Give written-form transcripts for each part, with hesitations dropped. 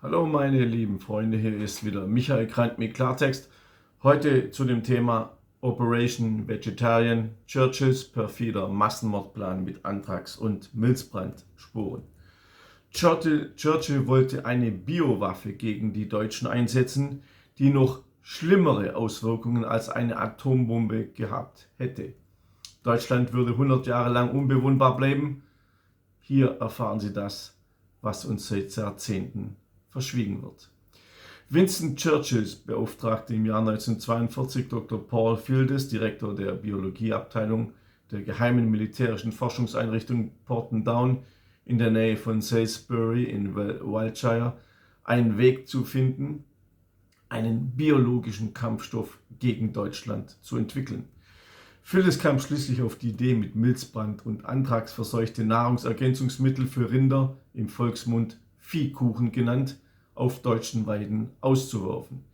Hallo meine lieben Freunde, hier ist wieder Michael Krant mit Klartext. Heute zu dem Thema Operation Vegetarian, Churchills perfider Massenmordplan mit Anthrax und Milzbrandspuren. Churchill wollte eine Biowaffe gegen die Deutschen einsetzen, die noch schlimmere Auswirkungen als eine Atombombe gehabt hätte. Deutschland würde 100 Jahre lang unbewohnbar bleiben. Hier erfahren Sie das, was uns seit Jahrzehnten verschwiegen wird. Winston Churchill beauftragte im Jahr 1942 Dr. Paul Fields, Direktor der Biologieabteilung der geheimen militärischen Forschungseinrichtung Porton Down in der Nähe von Salisbury in Wiltshire, einen Weg zu finden, einen biologischen Kampfstoff gegen Deutschland zu entwickeln. Fields kam schließlich auf die Idee, mit Milzbrand und Anthrax verseuchte Nahrungsergänzungsmittel für Rinder, im Volksmund Viehkuchen genannt, auf deutschen Weiden auszuwerfen.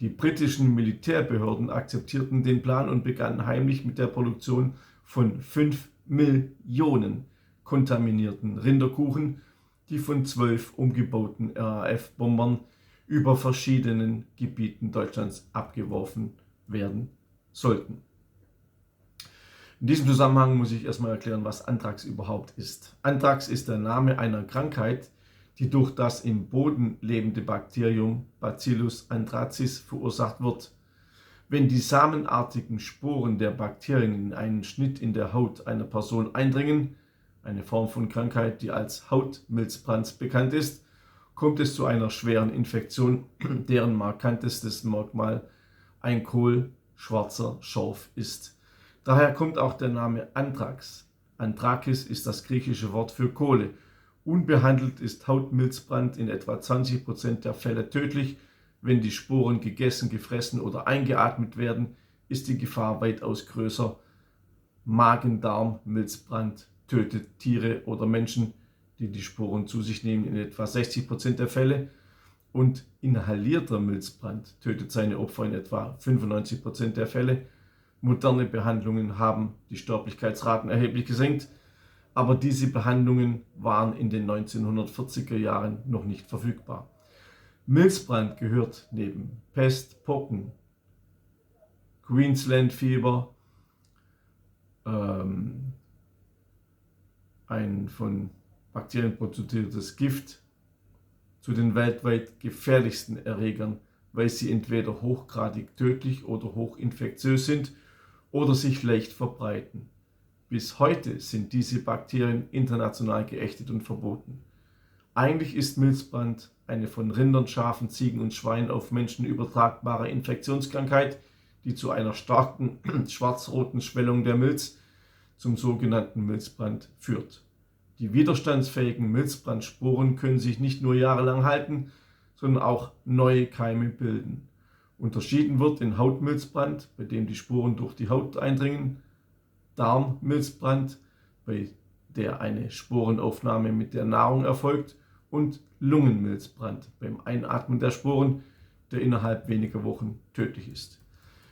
Die britischen Militärbehörden akzeptierten den Plan und begannen heimlich mit der Produktion von 5 Millionen kontaminierten Rinderkuchen, die von 12 umgebauten RAF-Bombern über verschiedenen Gebieten Deutschlands abgeworfen werden sollten. In diesem Zusammenhang muss ich erstmal erklären, was Anthrax überhaupt ist. Anthrax ist der Name einer Krankheit, die durch das im Boden lebende Bakterium Bacillus anthracis verursacht wird. Wenn die samenartigen Sporen der Bakterien in einen Schnitt in der Haut einer Person eindringen, eine Form von Krankheit, die als Hautmilzbrand bekannt ist, kommt es zu einer schweren Infektion, deren markantestes Merkmal ein kohlschwarzer Schorf ist. Daher kommt auch der Name Anthrax. Anthrakis ist das griechische Wort für Kohle. Unbehandelt ist Hautmilzbrand in etwa 20% der Fälle tödlich. Wenn die Sporen gegessen, gefressen oder eingeatmet werden, ist die Gefahr weitaus größer. Magen-Darm-Milzbrand tötet Tiere oder Menschen, die die Sporen zu sich nehmen, in etwa 60% der Fälle. Und inhalierter Milzbrand tötet seine Opfer in etwa 95% der Fälle. Moderne Behandlungen haben die Sterblichkeitsraten erheblich gesenkt, aber diese Behandlungen waren in den 1940er Jahren noch nicht verfügbar. Milzbrand gehört neben Pest, Pocken, Queensland-Fieber, ein von Bakterien produziertes Gift, zu den weltweit gefährlichsten Erregern, weil sie entweder hochgradig tödlich oder hochinfektiös sind oder sich leicht verbreiten. Bis heute sind diese Bakterien international geächtet und verboten. Eigentlich ist Milzbrand eine von Rindern, Schafen, Ziegen und Schweinen auf Menschen übertragbare Infektionskrankheit, die zu einer starken schwarz-roten Schwellung der Milz, zum sogenannten Milzbrand, führt. Die widerstandsfähigen Milzbrandsporen können sich nicht nur jahrelang halten, sondern auch neue Keime bilden. Unterschieden wird in Hautmilzbrand, bei dem die Sporen durch die Haut eindringen, Darmmilzbrand, bei der eine Sporenaufnahme mit der Nahrung erfolgt, und Lungenmilzbrand, beim Einatmen der Sporen, der innerhalb weniger Wochen tödlich ist.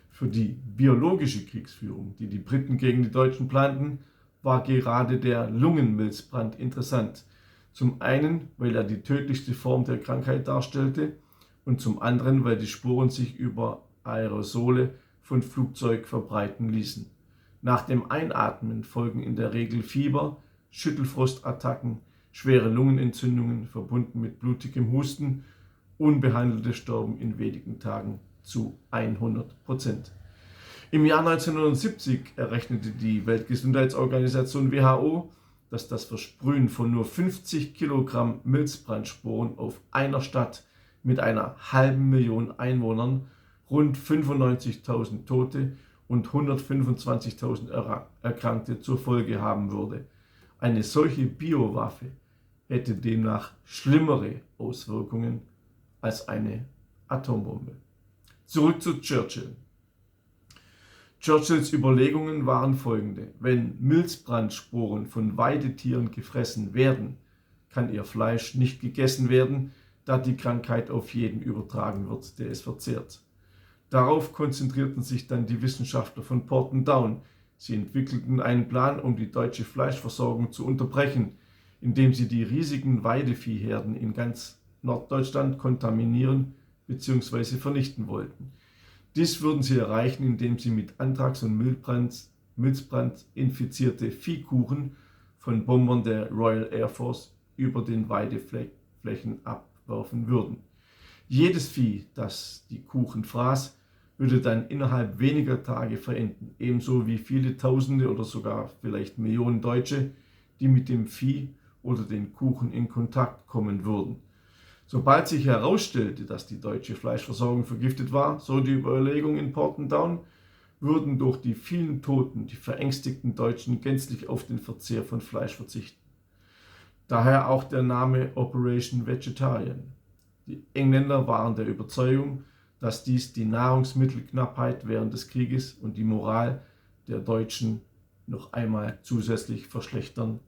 Für die biologische Kriegsführung, die die Briten gegen die Deutschen planten, war gerade der Lungenmilzbrand interessant. Zum einen, weil er die tödlichste Form der Krankheit darstellte, und zum anderen, weil die Sporen sich über Aerosole von Flugzeug verbreiten ließen. Nach dem Einatmen folgen in der Regel Fieber, Schüttelfrostattacken, schwere Lungenentzündungen verbunden mit blutigem Husten. Unbehandelte sterben in wenigen Tagen zu 100%. Im Jahr 1970 errechnete die Weltgesundheitsorganisation WHO, dass das Versprühen von nur 50 Kilogramm Milzbrandsporen auf einer Stadt mit einer halben Million Einwohnern rund 95.000 Tote und 125.000 Erkrankte zur Folge haben würde. Eine solche Biowaffe hätte demnach schlimmere Auswirkungen als eine Atombombe. Zurück zu Churchill. Churchills Überlegungen waren folgende: Wenn Milzbrandsporen von Weidetieren gefressen werden, kann ihr Fleisch nicht gegessen werden, da die Krankheit auf jeden übertragen wird, der es verzehrt. Darauf konzentrierten sich dann die Wissenschaftler von Porton Down. Sie entwickelten einen Plan, um die deutsche Fleischversorgung zu unterbrechen, indem sie die riesigen Weideviehherden in ganz Norddeutschland kontaminieren bzw. vernichten wollten. Dies würden sie erreichen, indem sie mit Anthrax und Milzbrand infizierte Viehkuchen von Bombern der Royal Air Force über den Weideflächen abwerfen würden. Jedes Vieh, das die Kuchen fraß, würde dann innerhalb weniger Tage verenden, ebenso wie viele Tausende oder sogar vielleicht Millionen Deutsche, die mit dem Vieh oder den Kuchen in Kontakt kommen würden. Sobald sich herausstellte, dass die deutsche Fleischversorgung vergiftet war, so die Überlegung in Portendown, würden durch die vielen Toten die verängstigten Deutschen gänzlich auf den Verzehr von Fleisch verzichten. Daher auch der Name Operation Vegetarian. Die Engländer waren der Überzeugung, dass dies die Nahrungsmittelknappheit während des Krieges und die Moral der Deutschen noch einmal zusätzlich verschlechtern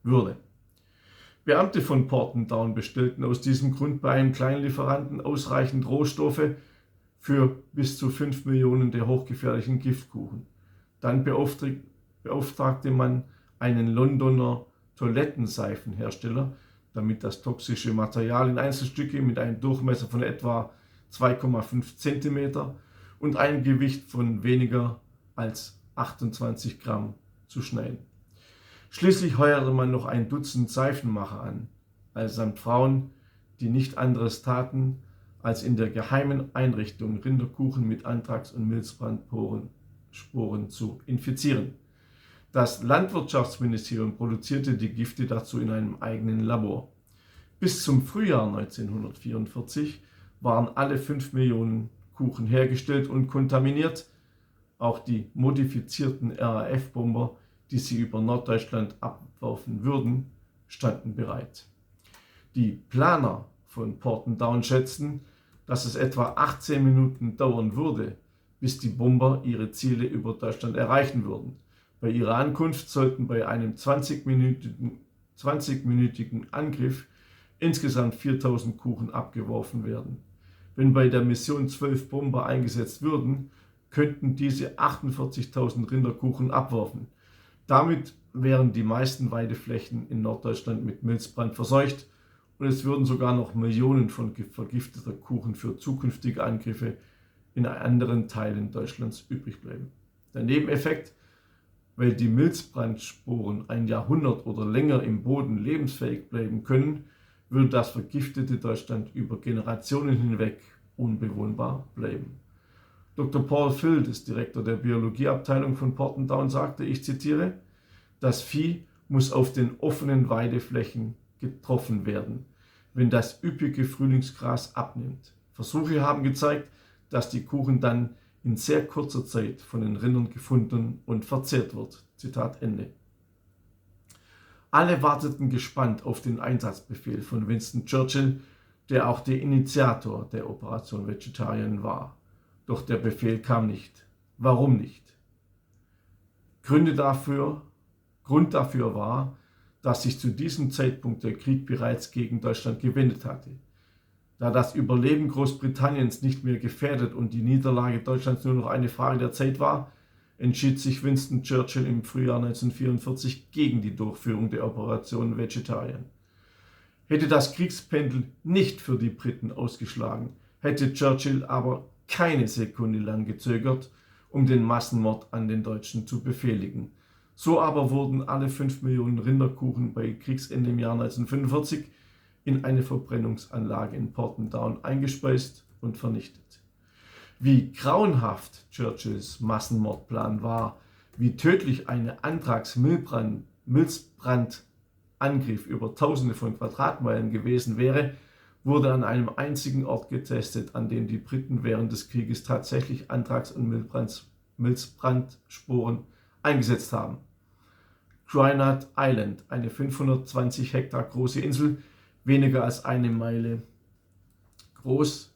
würde. Beamte von Portendown bestellten aus diesem Grund bei einem kleinen Lieferanten ausreichend Rohstoffe für bis zu 5 Millionen der hochgefährlichen Giftkuchen. Dann beauftragte man einen Londoner Toilettenseifenhersteller, damit das toxische Material in Einzelstücke mit einem Durchmesser von etwa 2,5 cm und einem Gewicht von weniger als 28 Gramm zu schneiden. Schließlich heuerte man noch ein Dutzend Seifenmacher an, allesamt Frauen, die nicht anderes taten, als in der geheimen Einrichtung Rinderkuchen mit Anthrax und Milzbrandsporen zu infizieren. Das Landwirtschaftsministerium produzierte die Gifte dazu in einem eigenen Labor. Bis zum Frühjahr 1944 waren alle 5 Millionen Kuchen hergestellt und kontaminiert. Auch die modifizierten RAF-Bomber, die sie über Norddeutschland abwerfen würden, standen bereit. Die Planer von Portendown schätzten, dass es etwa 18 Minuten dauern würde, bis die Bomber ihre Ziele über Deutschland erreichen würden. Bei ihrer Ankunft sollten bei einem 20-minütigen Angriff insgesamt 4000 Kuchen abgeworfen werden. Wenn bei der Mission 12 Bomber eingesetzt würden, könnten diese 48.000 Rinderkuchen abwerfen. Damit wären die meisten Weideflächen in Norddeutschland mit Milzbrand verseucht und es würden sogar noch Millionen von vergifteter Kuchen für zukünftige Angriffe in anderen Teilen Deutschlands übrig bleiben. Der Nebeneffekt: Weil die Milzbrandsporen ein Jahrhundert oder länger im Boden lebensfähig bleiben können, würde das vergiftete Deutschland über Generationen hinweg unbewohnbar bleiben. Dr. Paul Field, Direktor der Biologieabteilung von Portendown, sagte, ich zitiere: Das Vieh muss auf den offenen Weideflächen getroffen werden, wenn das üppige Frühlingsgras abnimmt. Versuche haben gezeigt, dass die Kuchen dann in sehr kurzer Zeit von den Rindern gefunden und verzehrt wird. Zitat Ende. Alle warteten gespannt auf den Einsatzbefehl von Winston Churchill, der auch der Initiator der Operation Vegetarian war. Doch der Befehl kam nicht. Warum nicht? Grund dafür war, dass sich zu diesem Zeitpunkt der Krieg bereits gegen Deutschland gewendet hatte. Da das Überleben Großbritanniens nicht mehr gefährdet und die Niederlage Deutschlands nur noch eine Frage der Zeit war, entschied sich Winston Churchill im Frühjahr 1944 gegen die Durchführung der Operation Vegetarian. Hätte das Kriegspendel nicht für die Briten ausgeschlagen, hätte Churchill aber keine Sekunde lang gezögert, um den Massenmord an den Deutschen zu befehligen. So aber wurden alle 5 Millionen Rinderkuchen bei Kriegsende im Jahr 1945 in eine Verbrennungsanlage in Portendown eingespeist und vernichtet. Wie grauenhaft Churchills Massenmordplan war, wie tödlich eine Anthrax-Milzbrand-Angriff über Tausende von Quadratmeilen gewesen wäre, wurde an einem einzigen Ort getestet, an dem die Briten während des Krieges tatsächlich Anthrax- und Milzbrandsporen eingesetzt haben. Gwynedd Island, eine 520 Hektar große Insel, weniger als eine Meile groß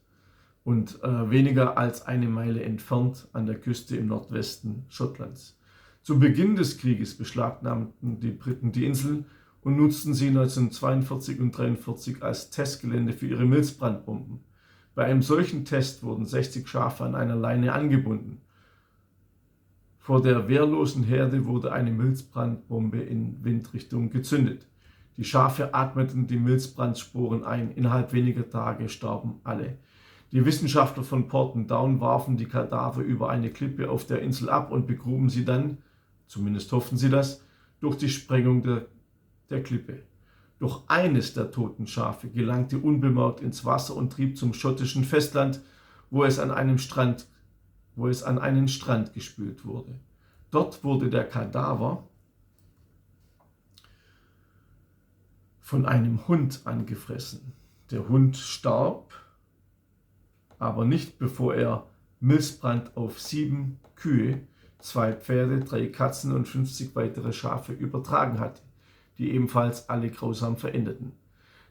und weniger als eine Meile entfernt an der Küste im Nordwesten Schottlands. Zu Beginn des Krieges beschlagnahmten die Briten die Insel und nutzten sie 1942 und 1943 als Testgelände für ihre Milzbrandbomben. Bei einem solchen Test wurden 60 Schafe an einer Leine angebunden. Vor der wehrlosen Herde wurde eine Milzbrandbombe in Windrichtung gezündet. Die Schafe atmeten die Milzbrandsporen ein. Innerhalb weniger Tage starben alle. Die Wissenschaftler von Porton Down warfen die Kadaver über eine Klippe auf der Insel ab und begruben sie dann, zumindest hofften sie das, durch die Sprengung der Klippe. Doch eines der toten Schafe gelangte unbemerkt ins Wasser und trieb zum schottischen Festland, wo es an einen Strand gespült wurde. Dort wurde der Kadaver von einem Hund angefressen. Der Hund starb, aber nicht bevor er Milzbrand auf 7 Kühe, 2 Pferde, 3 Katzen und 50 weitere Schafe übertragen hatte, die ebenfalls alle grausam verendeten.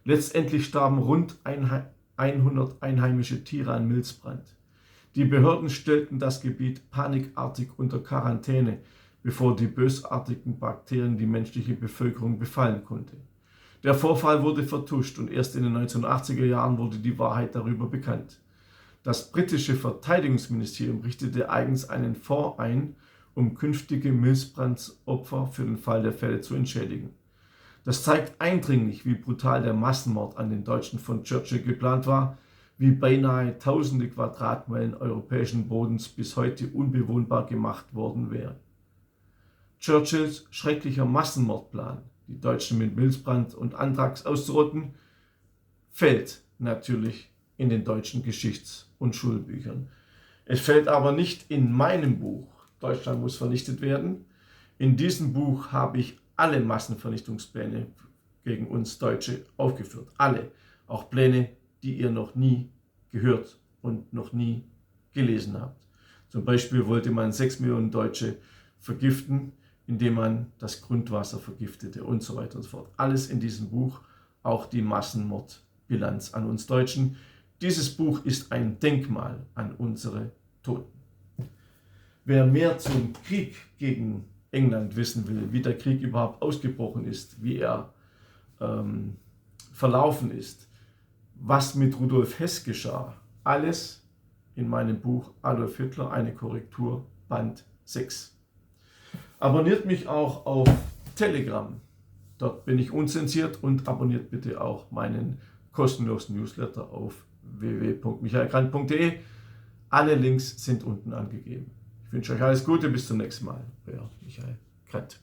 Letztendlich starben rund 100 einheimische Tiere an Milzbrand. Die Behörden stellten das Gebiet panikartig unter Quarantäne, bevor die bösartigen Bakterien die menschliche Bevölkerung befallen konnte. Der Vorfall wurde vertuscht und erst in den 1980er Jahren wurde die Wahrheit darüber bekannt. Das britische Verteidigungsministerium richtete eigens einen Fonds ein, um künftige Milzbrandopfer für den Fall der Fälle zu entschädigen. Das zeigt eindringlich, wie brutal der Massenmord an den Deutschen von Churchill geplant war, wie beinahe tausende Quadratmeilen europäischen Bodens bis heute unbewohnbar gemacht worden wären. Churchills schrecklicher Massenmordplan, die Deutschen mit Milzbrand und Anthrax auszurotten, fällt natürlich in den deutschen Geschichts- und Schulbüchern. Es fällt aber nicht in meinem Buch Deutschland muss vernichtet werden. In diesem Buch habe ich alle Massenvernichtungspläne gegen uns Deutsche aufgeführt. Alle. Auch Pläne, die ihr noch nie gehört und noch nie gelesen habt. Zum Beispiel wollte man 6 Millionen Deutsche vergiften, indem man das Grundwasser vergiftete und so weiter und so fort. Alles in diesem Buch, auch die Massenmordbilanz an uns Deutschen. Dieses Buch ist ein Denkmal an unsere Toten. Wer mehr zum Krieg gegen England wissen will, wie der Krieg überhaupt ausgebrochen ist, wie er verlaufen ist, was mit Rudolf Hess geschah, alles in meinem Buch Adolf Hitler, eine Korrektur, Band 6. Abonniert mich auch auf Telegram. Dort bin ich unzensiert und abonniert bitte auch meinen kostenlosen Newsletter auf www.michaelkrant.de. Alle Links sind unten angegeben. Ich wünsche euch alles Gute, bis zum nächsten Mal. Euer Michael Krant.